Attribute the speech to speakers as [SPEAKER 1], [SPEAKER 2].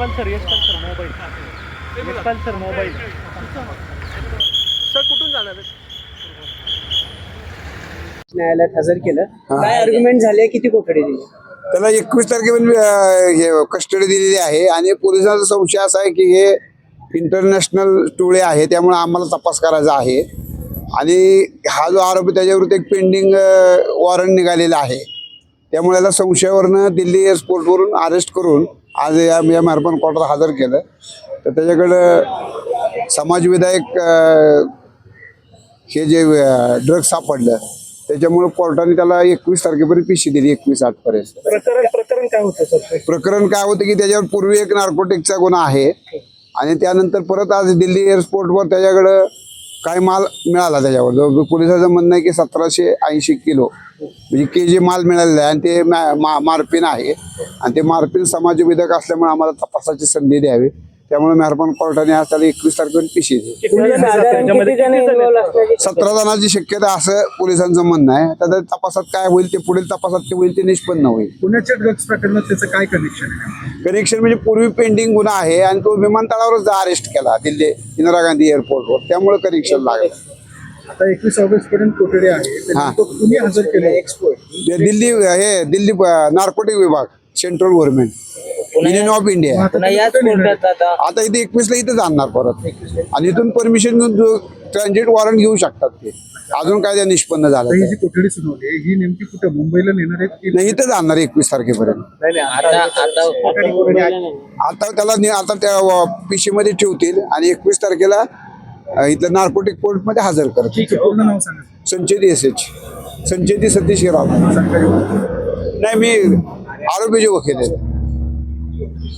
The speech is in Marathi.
[SPEAKER 1] सर मोबाईल सर कुठून जाणार आहे?
[SPEAKER 2] न्यायालयात हजर केलं. काय आर्ग्युमेंट झाले, किती कोठडी दिली?
[SPEAKER 3] त्याला 21 तारखेपर्यंत कस्टडी दिलेली आहे आणि पोलिसांचा संशय असा आहे की हे इंटरनॅशनल टोळे आहे, त्यामुळे आम्हाला तपास करायचा आहे. आणि हा जो आरोपी त्याच्याविरुद्ध एक पेंडिंग वॉरंट निघालेला आहे, त्यामुळे याला संशयावरनं दिल्ली एअरपोर्टवरून अरेस्ट करून आज या मेहरबान कोर्टात हजर केलं. तर त्याच्याकडं समाजविधायक हे जे ड्रग्ज सापडलं त्याच्यामुळे कोर्टाने त्याला 21 तारखेपर्यंत पिशी दिली, 21/8 पर्यंत.
[SPEAKER 1] प्रकरण काय होतं सर?
[SPEAKER 3] प्रकरण काय होतं की त्याच्यावर पूर्वी एक नार्कोटिकचा गुन्हा आहे आणि त्यानंतर परत आज दिल्ली एअरपोर्टवर त्याच्याकडं काय माल मिळाला. त्याच्यावर पोलिसांचं म्हणणं आहे की 1780 किलो म्हणजे KG माल मिळालेला आहे आणि ते मार्पिन आहे आणि ते मार्पिन समाजविधक असल्यामुळे आम्हाला तपासाची संधी द्यावी. त्यामुळे मेहरबान कोर्टाने आज त्याला 21 तारखेपर्यंत पिशी दिली. 17 जणांची शक्यता असं पोलिसांचं म्हणणं आहे. तर तपासात काय होईल ते पुढील तपासात ते होईल ते निष्पन्न होईल.
[SPEAKER 4] पुण्याच्या ड्रग्ज प्रकरणात त्याचं काय कनेक्शन आहे?
[SPEAKER 3] कनेक्शन म्हणजे पूर्वी पेंडिंग गुन्हा आहे आणि तो विमानतळावरच अरेस्ट केला दिल्ली इंदिरा गांधी एअरपोर्टवर, त्यामुळे कनेक्शन लागलं.
[SPEAKER 4] आता 21 ऑगस्ट पर्यंत कोठडी आहे,
[SPEAKER 3] हा.
[SPEAKER 4] तो कुणी हजर केले?
[SPEAKER 3] दिल्ली दिल्ली नार्कोटिक विभाग, central government, union of India. आता इथे 21 ला इथेच आणणार परत आणि इथून परमिशन घेऊन ट्रान्झिट वॉरंट घेऊ शकतात ते. अजून काय त्या निष्पन्न झालं
[SPEAKER 4] ही जी कोठडी सुनावली आहे, ही नेमकी कुठे मुंबईला नेणार आहेत की
[SPEAKER 3] नाही, इथेच आणणार 21 तारखेपर्यंत. आता त्याला आता त्या पिशी मध्ये ठेवतील आणि 21 तारखेला इथलं नार्कोटिक कोर्ट मध्ये हजर करतील.
[SPEAKER 4] पूर्ण नाव सांगा.
[SPEAKER 3] संचेती SH, संचेती सतीश राव. नाही, मी आरोपीचे वकील आहे.